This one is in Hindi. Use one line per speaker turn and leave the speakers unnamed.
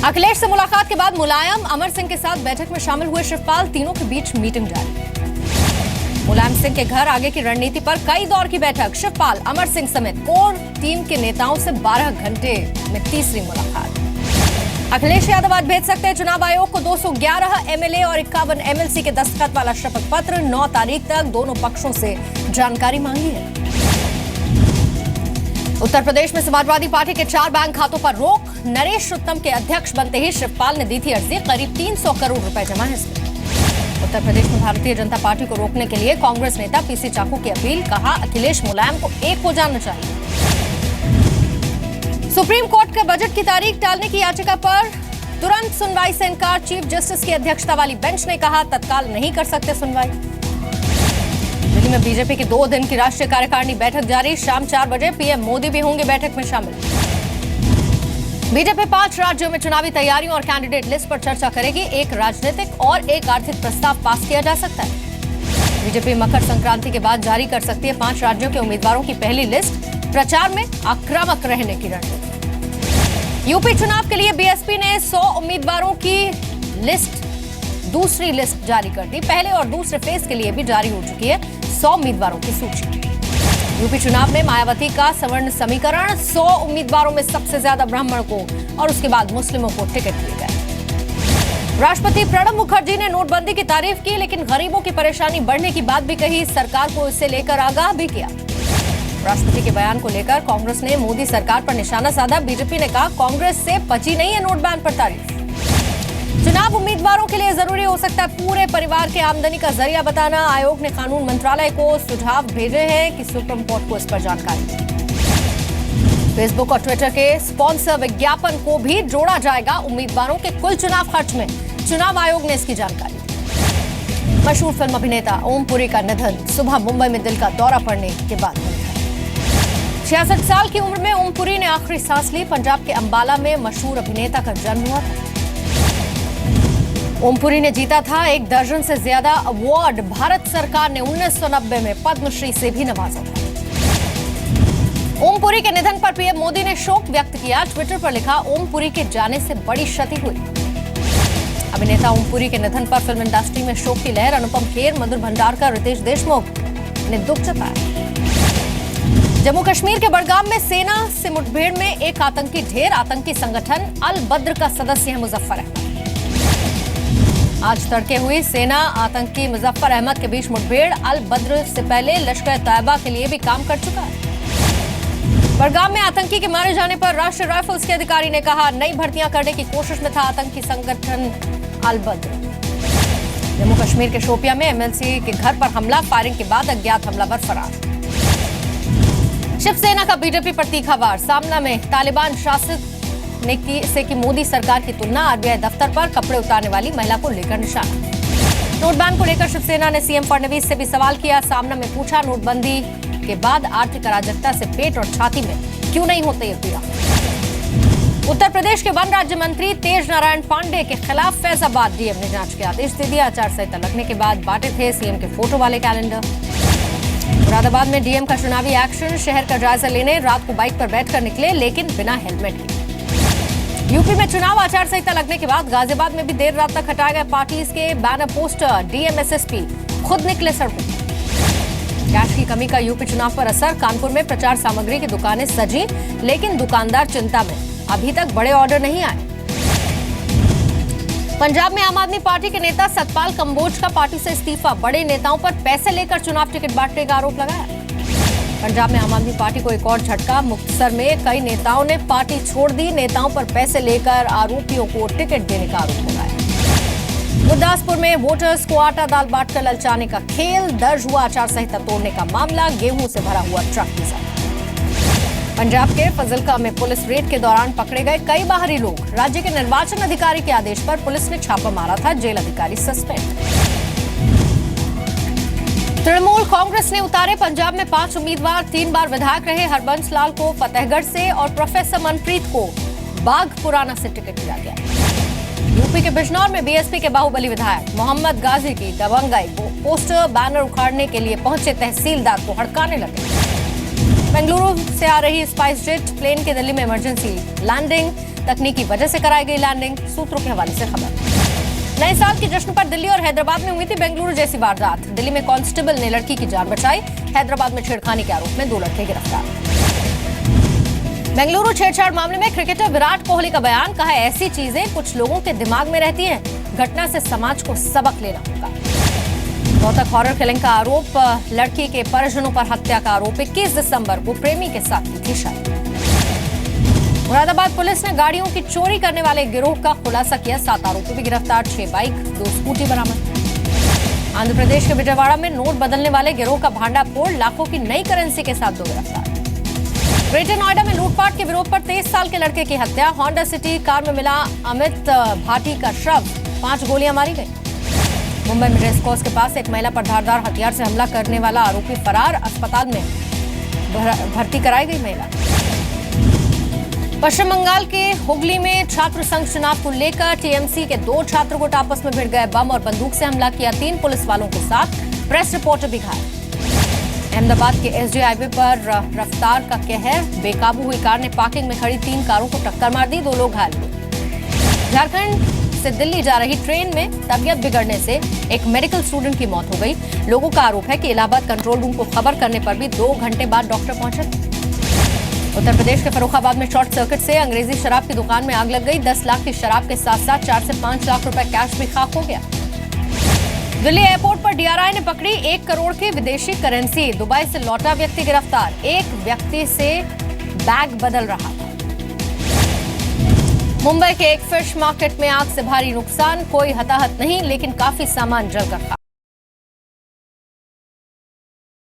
अखिलेश से मुलाकात के बाद मुलायम अमर सिंह के साथ बैठक में शामिल हुए शिवपाल, तीनों के बीच मीटिंग जारी। मुलायम सिंह के घर आगे की रणनीति पर कई दौर की बैठक। शिवपाल, अमर सिंह समेत कोर टीम के नेताओं से 12 घंटे में तीसरी मुलाकात। अखिलेश यादव आज भेज सकते हैं चुनाव आयोग को 211 एमएलए और 51 एमएलसी के दस्तखत वाला शपथ पत्र। 9 तारीख तक दोनों पक्षों से जानकारी मांगी है। उत्तर प्रदेश में समाजवादी पार्टी के 4 बैंक खातों पर रोक। नरेश उत्तम के अध्यक्ष बनते ही शिवपाल ने दी थी अर्जी। करीब 300 करोड़ रुपए जमा है इसमें। उत्तर प्रदेश में भारतीय जनता पार्टी को रोकने के लिए कांग्रेस नेता पीसी चाकू की अपील। कहा, अखिलेश मुलायम को एक हो जाना चाहिए। सुप्रीम कोर्ट का बजट की तारीख टालने की याचिका पर तुरंत सुनवाई से इनकार। चीफ जस्टिस की अध्यक्षता वाली बेंच ने कहा, तत्काल नहीं कर सकते सुनवाई। दिल्ली में बीजेपी की 2 दिन की राष्ट्रीय कार्यकारिणी बैठक जारी। शाम 4 बजे पीएम मोदी भी होंगे बैठक में शामिल। बीजेपी 5 राज्यों में चुनावी तैयारियों और कैंडिडेट लिस्ट पर चर्चा करेगी। एक राजनीतिक और एक आर्थिक प्रस्ताव पास किया जा सकता है। बीजेपी मकर संक्रांति के बाद जारी कर सकती है 5 राज्यों के उम्मीदवारों की पहली लिस्ट। प्रचार में आक्रामक रहने की रणनीति। यूपी चुनाव के लिए बीएसपी ने 100 उम्मीदवारों की लिस्ट, दूसरी लिस्ट जारी कर दी। पहले और दूसरे फेज के लिए भी जारी हो चुकी है 100 उम्मीदवारों की सूची। यूपी चुनाव में मायावती का सवर्ण समीकरण। 100 उम्मीदवारों में सबसे ज्यादा ब्राह्मण को और उसके बाद मुस्लिमों को टिकट दिए गए। राष्ट्रपति प्रणब मुखर्जी ने नोटबंदी की तारीफ की, लेकिन गरीबों की परेशानी बढ़ने की बात भी कही। सरकार को इससे लेकर आगाह भी किया। राष्ट्रपति के बयान को लेकर कांग्रेस ने मोदी सरकार पर निशाना साधा। बीजेपी ने कहा, कांग्रेस से पची नहीं है नोट बैन पर तारीफ। चुनाव उम्मीदवारों के लिए जरूरी हो सकता है पूरे परिवार के आमदनी का जरिया बताना। आयोग ने कानून मंत्रालय को सुझाव भेजे हैं कि सुप्रीम कोर्ट को इस पर जानकारी दें। फेसबुक और ट्विटर के स्पॉन्सर विज्ञापन को भी जोड़ा जाएगा उम्मीदवारों के कुल चुनाव खर्च में। चुनाव आयोग ने इसकी जानकारी दी। मशहूर फिल्म अभिनेता ओम पुरी का निधन। सुबह मुंबई में दिल का दौरा पड़ने के बाद 66 साल की उम्र में ओम पुरी ने आखिरी सांस ली। पंजाब के अंबाला में मशहूर अभिनेता का जन्म हुआ था। ओमपुरी ने जीता था 1 दर्जन से ज्यादा अवार्ड। भारत सरकार ने 1990 में पद्मश्री से भी नवाजा था। ओमपुरी के निधन पर पीएम मोदी ने शोक व्यक्त किया। ट्विटर पर लिखा, ओमपुरी के जाने से बड़ी क्षति हुई। अभिनेता ओमपुरी के निधन पर फिल्म इंडस्ट्री में शोक की लहर। अनुपम खेर, मधुर भंडारकर, रितेश देशमुख ने दुख जताया। जम्मू कश्मीर के बड़गाम में सेना से मुठभेड़ में एक आतंकी ढेर। आतंकी संगठन अल बद्र का सदस्य है मुजफ्फर अहमद। आज तड़के हुई सेना आतंकी मुजफ्फर अहमद के बीच मुठभेड़। अल बद्र से पहले लश्कर तैयबा के लिए भी काम कर चुका है। बड़गाम में आतंकी के मारे जाने पर राष्ट्रीय राइफल्स के अधिकारी ने कहा, नई भर्तियां करने की कोशिश में था आतंकी संगठन अल बद्र। जम्मू कश्मीर के शोपियां में एमएलसी के घर पर हमला। फायरिंग के बाद अज्ञात हमलावर फरार। शिवसेना का बीजेपी पर तीखा वार। सामना में तालिबान शासित ने की मोदी सरकार की तुलना। आरबीआई दफ्तर पर कपड़े उतारने वाली महिला को लेकर निशाना। नोट बैन को लेकर शिवसेना ने सीएम फडणवीस से भी सवाल किया। सामना में पूछा, नोटबंदी के बाद आर्थिक अराजकता से पेट और छाती में क्यों नहीं होते ये पीड़ा। उत्तर प्रदेश के वन राज्य मंत्री तेज नारायण पांडे के खिलाफ फैजाबाद डीएम ने जांच के आदेश दे दिया। आचार संहिता लगने के बाद बांटे थे सीएम के फोटो वाले कैलेंडर। मुरादाबाद में डीएम का चुनावी एक्शन। शहर का जायजा लेने रात को बाइक पर बैठकर निकले, लेकिन बिना हेलमेट के। यूपी में चुनाव आचार संहिता लगने के बाद गाजियाबाद में भी देर रात तक हटाए गए पार्टीज के बैनर पोस्टर। डीएम एसएसपी खुद निकले सड़कों पर। कैश की कमी का यूपी चुनाव पर असर। कानपुर में प्रचार सामग्री की दुकानें सजी, लेकिन दुकानदार चिंता में। अभी तक बड़े ऑर्डर नहीं आए। पंजाब में आम आदमी पार्टी के नेता सतपाल कंबोज का पार्टी से इस्तीफा। बड़े नेताओं पर पैसे लेकर चुनाव टिकट बांटने का आरोप लगाया। पंजाब में आम आदमी पार्टी को एक और झटका। मुक्तसर में कई नेताओं ने पार्टी छोड़ दी। नेताओं पर पैसे लेकर आरोपियों को टिकट देने का आरोप लगाया। गुरदासपुर में वोटर्स को आटा दाल बांटकर ललचाने का खेल। दर्ज हुआ आचार संहिता तोड़ने का मामला। गेहूं से भरा हुआ ट्रक के साथ। पंजाब के फजिल्का में पुलिस रेड के दौरान पकड़े गए कई बाहरी लोग। राज्य के निर्वाचन अधिकारी के आदेश पर पुलिस ने छापा मारा था। जेल अधिकारी सस्पेंड। तृणमूल कांग्रेस ने उतारे पंजाब में 5 उम्मीदवार। 3 बार विधायक रहे हरबंस लाल को फतेहगढ़ से और प्रोफेसर मनप्रीत को बाघपुराना से टिकट दिया गया। यूपी के बिजनौर में बीएसपी के बाहुबली विधायक मोहम्मद गाजी की दबंगई। पोस्टर बैनर उखाड़ने के लिए पहुंचे तहसीलदार को हड़काने लगे। बेंगलुरु से आ रही स्पाइस जेट प्लेन के दिल्ली में इमरजेंसी लैंडिंग। तकनीकी वजह से कराई गई लैंडिंग, सूत्रों के हवाले से खबर। नए साल के जश्न पर दिल्ली और हैदराबाद में हुई थी बेंगलुरु जैसी वारदात। दिल्ली में कांस्टेबल ने लड़की की जान बचाई, हैदराबाद में छेड़खानी के आरोप में 2 लड़के गिरफ्तार। बेंगलुरु छेड़छाड़ मामले में क्रिकेटर विराट कोहली का बयान, कहा ऐसी चीजें कुछ लोगों के दिमाग में रहती हैं, घटना से समाज को सबक लेना होगा। रोहतक हॉरर किलिंग का आरोप, लड़की के परिजनों पर हत्या का आरोप, 21 दिसंबर को प्रेमी के साथ की थी शादी। मुरादाबाद पुलिस ने गाड़ियों की चोरी करने वाले गिरोह का खुलासा किया, 7 आरोपी भी गिरफ्तार, 6 बाइक 2 स्कूटी बरामद। आंध्र प्रदेश के विजयवाड़ा में नोट बदलने वाले गिरोह का भांडाफोड़, लाखों की नई करेंसी के साथ 2 गिरफ्तार। ग्रेटर नोएडा में लूटपाट के विरोध पर 23 साल के लड़के की हत्या, होंडा सिटी कार में मिला अमित भाटी का शव, 5 गोलियां मारी गई। मुंबई में रेसकोर्स के पास एक महिला पर धारदार हथियार से हमला करने वाला आरोपी फरार, अस्पताल में भर्ती कराई गई महिला। पश्चिम बंगाल के हुगली में छात्र संघ चुनाव को लेकर टीएमसी के 2 छात्र गुट आपस में भिड़ गए, बम और बंदूक से हमला किया, 3 पुलिस वालों के साथ प्रेस रिपोर्टर भी घायल। अहमदाबाद के एसडी हाईवे पर रफ्तार का कहर, बेकाबू हुई कार ने पार्किंग में खड़ी 3 कारों को टक्कर मार दी, 2 लोग घायल हुए। झारखंड से दिल्ली जा रही ट्रेन में तबीयत बिगड़ने से एक मेडिकल स्टूडेंट की मौत हो गई। लोगों का आरोप है कि इलाहाबाद कंट्रोल रूम को खबर करने पर भी 2 घंटे बाद डॉक्टर पहुंचे। उत्तर प्रदेश के फर्रुखाबाद में शॉर्ट सर्किट से अंग्रेजी शराब की दुकान में आग लग गई, 10 लाख की शराब के साथ साथ 4 से 5 लाख रुपए कैश भी खाक हो गया। दिल्ली एयरपोर्ट पर डीआरआई ने पकड़ी 1 करोड़ की विदेशी करेंसी, दुबई से लौटा व्यक्ति गिरफ्तार, एक व्यक्ति से बैग बदल रहा था। मुंबई के एक फिश मार्केट में आग से भारी नुकसान, कोई हताहत नहीं लेकिन काफी सामान जलकर खाक।